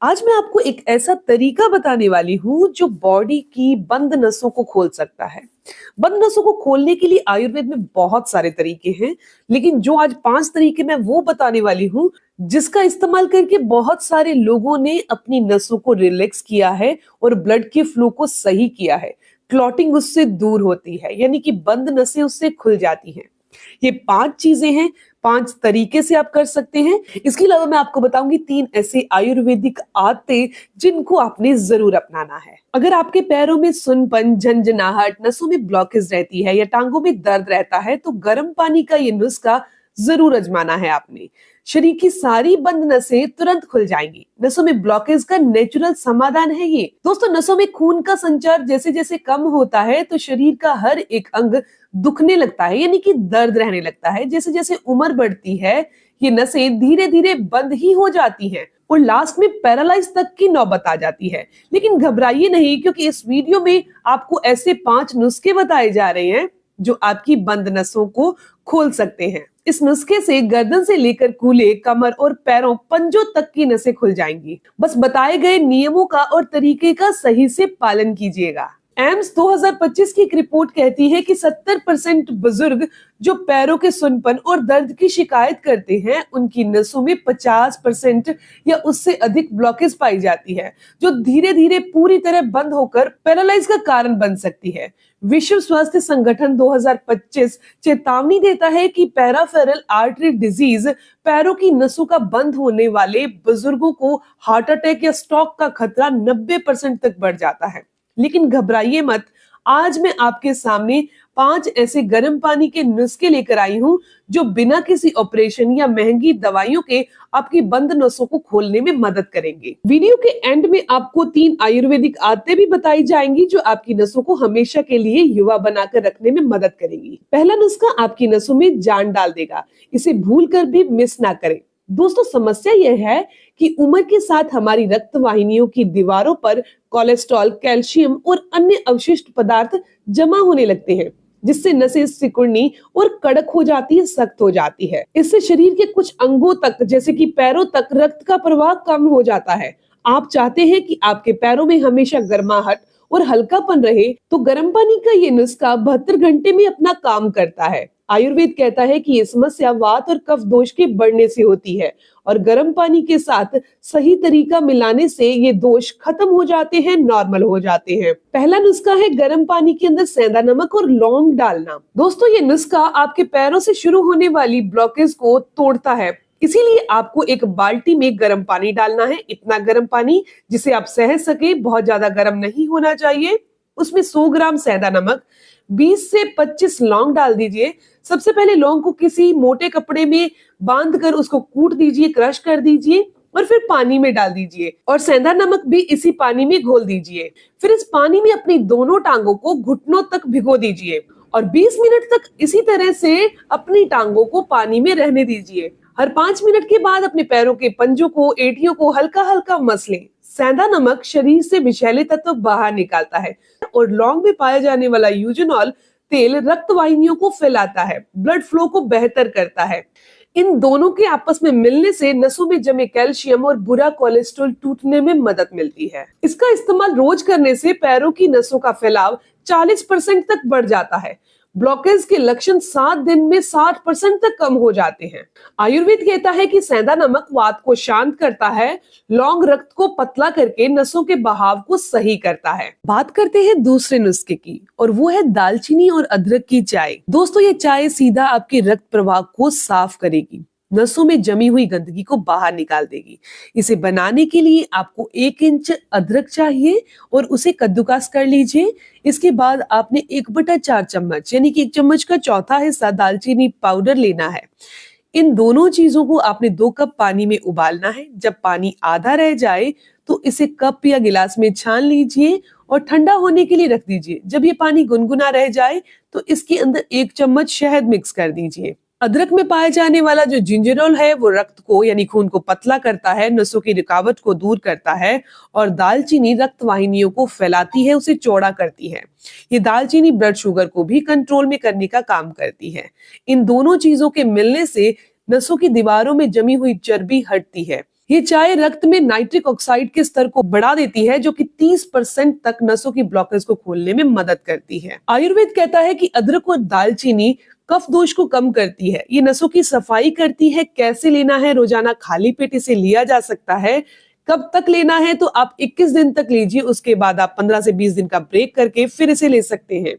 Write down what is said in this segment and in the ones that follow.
आज मैं आपको एक ऐसा तरीका बताने वाली हूँ जो बॉडी की बंद नसों को खोल सकता है। बंद नसों को खोलने के लिए आयुर्वेद में बहुत सारे तरीके हैं, लेकिन जो आज 5 तरीके मैं वो बताने वाली हूँ, जिसका इस्तेमाल करके बहुत सारे लोगों ने अपनी नसों को रिलैक्स किया है और ब्लड के फ्लो को सही किया है। क्लॉटिंग उससे दूर होती है, यानी कि बंद नसें उससे खुल जाती हैं। ये 5 चीजें हैं, 5 तरीके से आप कर सकते हैं। इसके अलावा मैं आपको बताऊंगी 3 ऐसे आयुर्वेदिक आदतें जिनको आपने जरूर अपनाना है। अगर आपके पैरों में सुनपन, झंझनाहट, नसों में ब्लॉकेज रहती है या टांगों में दर्द रहता है, तो गर्म पानी का ये नुस्खा जरूर आजमाना है आपने। शरीर की सारी बंद नसें तुरंत खुल जाएंगी। नसों में ब्लॉकेज का नेचुरल समाधान है ये। दोस्तों, नसों में खून का संचार जैसे जैसे कम होता है तो शरीर का हर एक अंग दुखने लगता है, यानी कि दर्द रहने लगता है। जैसे जैसे उम्र बढ़ती है, ये नसें धीरे धीरे बंद ही हो जाती हैं और लास्ट में पैरालाइज तक की नौबत आ जाती है। लेकिन घबराइए नहीं, क्योंकि इस वीडियो में आपको ऐसे 5 नुस्खे बताए जा रहे हैं जो आपकी बंद नसों को खोल सकते हैं। इस नुस्खे से गर्दन से लेकर कूल्हे, कमर और पैरों, पंजों तक की नसें खुल जाएंगी। बस बताए गए नियमों का और तरीके का सही से पालन कीजिएगा। एम्स 2025 की एक रिपोर्ट कहती है कि 70% बुजुर्ग जो पैरों के सुनपन और दर्द की शिकायत करते हैं, उनकी नसों में 50% या उससे अधिक ब्लॉकेज पाई जाती है, जो धीरे धीरे पूरी तरह बंद होकर पैरालाइज का कारण बन सकती है। विश्व स्वास्थ्य संगठन 2025 चेतावनी देता है कि पैराफेरल आर्टरी डिजीज, पैरों की नसों का बंद होने वाले बुजुर्गों को हार्ट अटैक या स्ट्रोक का खतरा 90% तक बढ़ जाता है। लेकिन घबराइए मत, आज मैं आपके सामने 5 ऐसे गर्म पानी के नुस्खे लेकर आई हूँ जो बिना किसी ऑपरेशन या महंगी दवाइयों के आपकी बंद नसों को खोलने में मदद करेंगे। वीडियो के एंड में आपको 3 आयुर्वेदिक आदतें भी बताई जाएंगी जो आपकी नसों को हमेशा के लिए युवा बनाकर रखने में मदद करेंगी। पहला नुस्खा आपकी नसों में जान डाल देगा, इसे भूल कर भी मिस ना करें। दोस्तों, समस्या यह है कि उम्र के साथ हमारी रक्त वाहिनियों की दीवारों पर कोलेस्ट्रॉल, कैल्शियम और अन्य अवशिष्ट पदार्थ जमा होने लगते हैं, जिससे नसें सिकुड़नी और कड़क हो जाती है, सख्त हो जाती है। इससे शरीर के कुछ अंगों तक, जैसे कि पैरों तक, रक्त का प्रवाह कम हो जाता है। आप चाहते हैं कि आपके पैरों में हमेशा गर्माहट और हल्कापन रहे, तो गर्म पानी का ये नुस्खा 72 घंटे में अपना काम करता है। आयुर्वेद कहता है कि ये समस्या वात और कफ दोष के बढ़ने से होती है और गर्म पानी के साथ सही तरीका मिलाने से ये दोष खत्म हो जाते हैं, नॉर्मल हो जाते हैं। पहला नुस्खा है गर्म पानी के अंदर सेंधा नमक और लौंग डालना। दोस्तों, ये नुस्खा आपके पैरों से शुरू होने वाली ब्लॉकेज को तोड़ता है। इसीलिए आपको एक बाल्टी में गर्म पानी डालना है, इतना गर्म पानी जिसे आप सह सके, बहुत ज्यादा गर्म नहीं होना चाहिए। उसमें 100 ग्राम सेंधा नमक, 20 से 25 लौंग डाल दीजिए। सबसे पहले लौंग को किसी मोटे कपड़े में बांधकर उसको कूट दीजिए, क्रश कर दीजिए और फिर पानी में डाल दीजिए और सेंधा नमक भी इसी पानी में घोल दीजिए। फिर इस पानी में अपनी दोनों टांगों को घुटनों तक भिगो दीजिए और 20 मिनट तक इसी तरह से अपनी टांगों को पानी में रहने दीजिए। हर 5 मिनट के बाद अपने पैरों के पंजों को, एड़ियों को हल्का हल्का मस लें। सेंधा नमक शरीर से विषैले तत्व बाहर निकालता है और लौंग में पाया जाने वाला यूजेनॉल तेल रक्त वाहिनियों को फैलाता है, ब्लड फ्लो को बेहतर करता है। इन दोनों के आपस में मिलने से नसों में जमे कैल्शियम और बुरा कोलेस्ट्रॉल टूटने में मदद मिलती है। इसका इस्तेमाल रोज करने से पैरों की नसों का फैलाव 40% तक बढ़ जाता है। ब्लॉकेज के लक्षण 7 दिन में 60% तक कम हो जाते हैं। आयुर्वेद कहता है कि सेंधा नमक वात को शांत करता है, लौंग रक्त को पतला करके नसों के बहाव को सही करता है। बात करते हैं दूसरे नुस्खे की, और वो है दालचीनी और अदरक की चाय। दोस्तों, ये चाय सीधा आपके रक्त प्रवाह को साफ करेगी, नसों में जमी हुई गंदगी को बाहर निकाल देगी। इसे बनाने के लिए आपको 1 इंच अदरक चाहिए और उसे कद्दूकास कर लीजिए। इसके बाद आपने 1/4 चम्मच, यानी कि 1 चम्मच का चौथा हिस्सा दालचीनी पाउडर लेना है। इन दोनों चीजों को आपने 2 कप पानी में उबालना है। जब पानी आधा रह जाए तो इसे कप या गिलास में छान लीजिए और ठंडा होने के लिए रख दीजिए। जब ये पानी गुनगुना रह जाए तो इसके अंदर 1 चम्मच शहद मिक्स कर दीजिए। अदरक में पाया जाने वाला जो जिंजरोल है वो रक्त को, यानी खून को पतला करता है, नसों की रुकावट को दूर करता है और दालचीनी रक्त वाहिनियों को फैलाती है, उसे चौड़ा करती है। ये दालचीनी ब्लड शुगर को भी कंट्रोल में करने का काम करती है। इन दोनों चीजों के मिलने से नसों की दीवारों में जमी हुई चर्बी हटती है ये चाय रक्त में नाइट्रिक ऑक्साइड के स्तर को बढ़ा देती है, जो कि 30% तक नसों की ब्लॉकेज को खोलने में मदद करती है। आयुर्वेद कहता है कि अदरक और दालचीनी कफ दोष को कम करती है, ये नसों की सफाई करती है। कैसे लेना है? रोजाना खाली पेट इसे लिया जा सकता है। कब तक लेना है? तो आप 21 दिन तक लीजिए, उसके बाद आप 15 से 20 दिन का ब्रेक करके फिर इसे ले सकते हैं।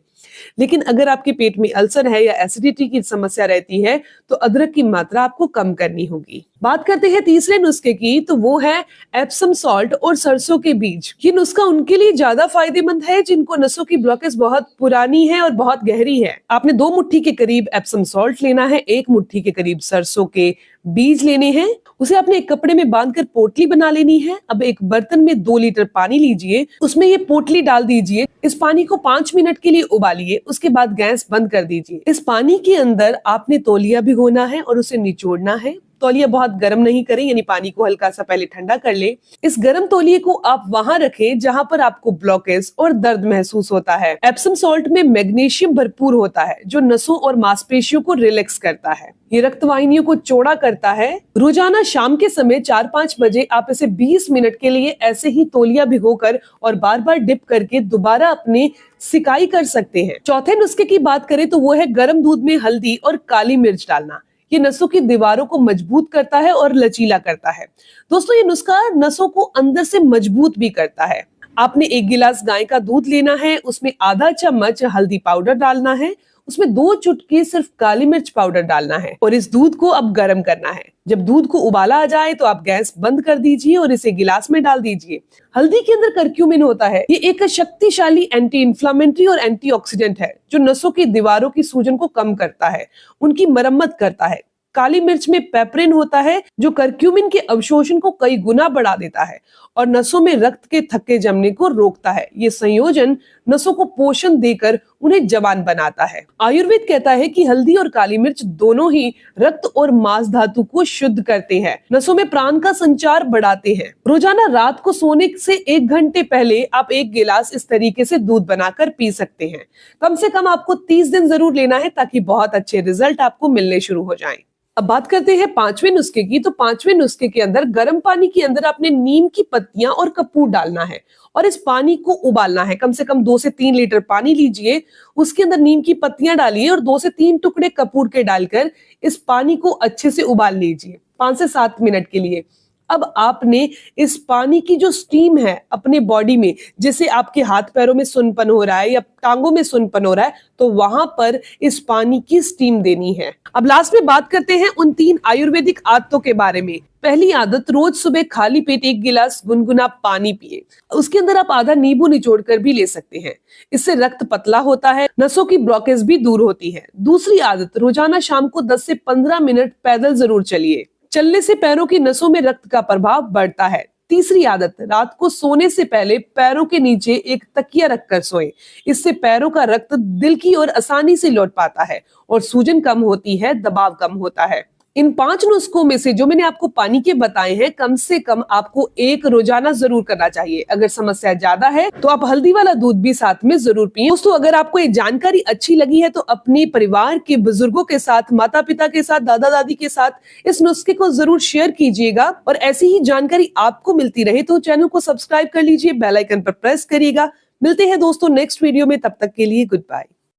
लेकिन अगर आपके पेट में अल्सर है या एसिडिटी की समस्या रहती है तो अदरक की मात्रा आपको कम करनी होगी। बात करते हैं तीसरे नुस्खे की, तो वो है एप्सम सॉल्ट और सरसों के बीज। ये नुस्खा उनके लिए ज्यादा फायदेमंद है जिनको नसों की ब्लॉकेज बहुत पुरानी है और बहुत गहरी है। आपने 2 मुट्ठी के करीब एप्सम सॉल्ट लेना है, 1 मुट्ठी के करीब सरसों के बीज लेने हैं। उसे आपने एक कपड़े में बांधकर पोटली बना लेनी है। अब एक बर्तन में 2 लीटर पानी लीजिए, उसमें ये पोटली डाल दीजिए। इस पानी को 5 मिनट के लिए उबालिए, उसके बाद गैस बंद कर दीजिए। इस पानी के अंदर आपने तौलिया भिगोना है और उसे निचोड़ना है। तौलिया बहुत गर्म नहीं करें, यानी पानी को हल्का सा पहले ठंडा कर ले। इस गर्म तौलिए को आप वहां रखें जहां पर आपको ब्लॉकेज और दर्द महसूस होता है। एप्सम सॉल्ट में मैग्नीशियम भरपूर होता है जो नसों और मांसपेशियों को रिलैक्स करता है। ये रक्तवाहिनियों को चौड़ा करता है। रोजाना शाम के समय 4-5 बजे आप इसे 20 मिनट के लिए ऐसे ही तौलिया भिगोकर और बार बार डिप करके दोबारा अपने सिकाई कर सकते हैं। चौथे नुस्खे की बात करें तो वो है गर्म दूध में हल्दी और काली मिर्च डालना। ये नसों की दीवारों को मजबूत करता है और लचीला करता है। दोस्तों, ये नुस्खा नसों को अंदर से मजबूत भी करता है। आपने 1 गिलास गाय का दूध लेना है, उसमें आधा चम्मच हल्दी पाउडर डालना है, उसमें 2 चुटकी सिर्फ काली मिर्च पाउडर डालना है और इस दूध को अब गर्म करना है। जब दूध को उबाला आ जाए तो आप गैस बंद कर दीजिए और इसे गिलास में डाल दीजिए। हल्दी के अंदर करक्यूमिन होता है। ये एक शक्तिशाली एंटी इंफ्लेमेटरी और एंटीऑक्सीडेंट है जो नसों की दीवारों की सूजन को कम करता है, उनकी मरम्मत करता है। काली मिर्च में पेपरिन होता है जो करक्यूमिन के अवशोषण को कई गुना बढ़ा देता है और नसों में रक्त के थक्के जमने को रोकता है। ये संयोजन नसों को पोषण देकर उन्हें जवान बनाता है। आयुर्वेद कहता है कि हल्दी और काली मिर्च दोनों ही रक्त और मांस धातु को शुद्ध करते हैं, नसों में प्राण का संचार बढ़ाते हैं। रोजाना रात को सोने से 1 घंटे पहले आप 1 गिलास इस तरीके से दूध बनाकर पी सकते हैं। कम से कम आपको 30 दिन जरूर लेना है ताकि बहुत अच्छे रिजल्ट आपको मिलने शुरू हो जाएं। अब बात करते हैं 5वें नुस्खे की, तो 5वें नुस्खे के अंदर गर्म पानी के अंदर आपने नीम की पत्तियां और कपूर डालना है और इस पानी को उबालना है। कम से कम 2 से 3 लीटर पानी लीजिए, उसके अंदर नीम की पत्तियां डालिए और 2 से 3 टुकड़े कपूर के डालकर इस पानी को अच्छे से उबाल लीजिए 5 से 7 मिनट के लिए। अब आपने इस पानी की जो स्टीम है अपने बॉडी में, जैसे आपके हाथ पैरों में सुन्नपन हो रहा है या टांगों में सुन्नपन हो रहा है, तो वहां पर इस पानी की स्टीम देनी है। अब लास्ट में बात करते हैं उन 3 आयुर्वेदिक आदतों के बारे में। पहली आदत, रोज सुबह खाली पेट 1 गिलास गुनगुना पानी पिए। उसके अंदर आप आधा नींबू निचोड़ कर भी ले सकते हैं। इससे रक्त पतला होता है, नसों की ब्लॉकेज भी दूर होती है। दूसरी आदत, रोजाना शाम को 10 से 15 मिनट पैदल जरूर चलिए। चलने से पैरों की नसों में रक्त का प्रभाव बढ़ता है। तीसरी आदत, रात को सोने से पहले पैरों के नीचे एक तकिया रखकर सोएं। इससे पैरों का रक्त दिल की ओर आसानी से लौट पाता है और सूजन कम होती है, दबाव कम होता है। इन 5 नुस्खों में से जो मैंने आपको पानी के बताए हैं, कम से कम आपको 1 रोजाना जरूर करना चाहिए। अगर समस्या ज्यादा है तो आप हल्दी वाला दूध भी साथ में जरूर पिए। दोस्तों, अगर आपको ये जानकारी अच्छी लगी है तो अपने परिवार के बुजुर्गों के साथ, माता पिता के साथ, दादा दादी के साथ इस नुस्खे को जरूर शेयर कीजिएगा। और ऐसी ही जानकारी आपको मिलती रहे तो चैनल को सब्सक्राइब कर लीजिए, बेल आइकन पर प्रेस करिएगा। मिलते हैं दोस्तों नेक्स्ट वीडियो में, तब तक के लिए गुड बाय।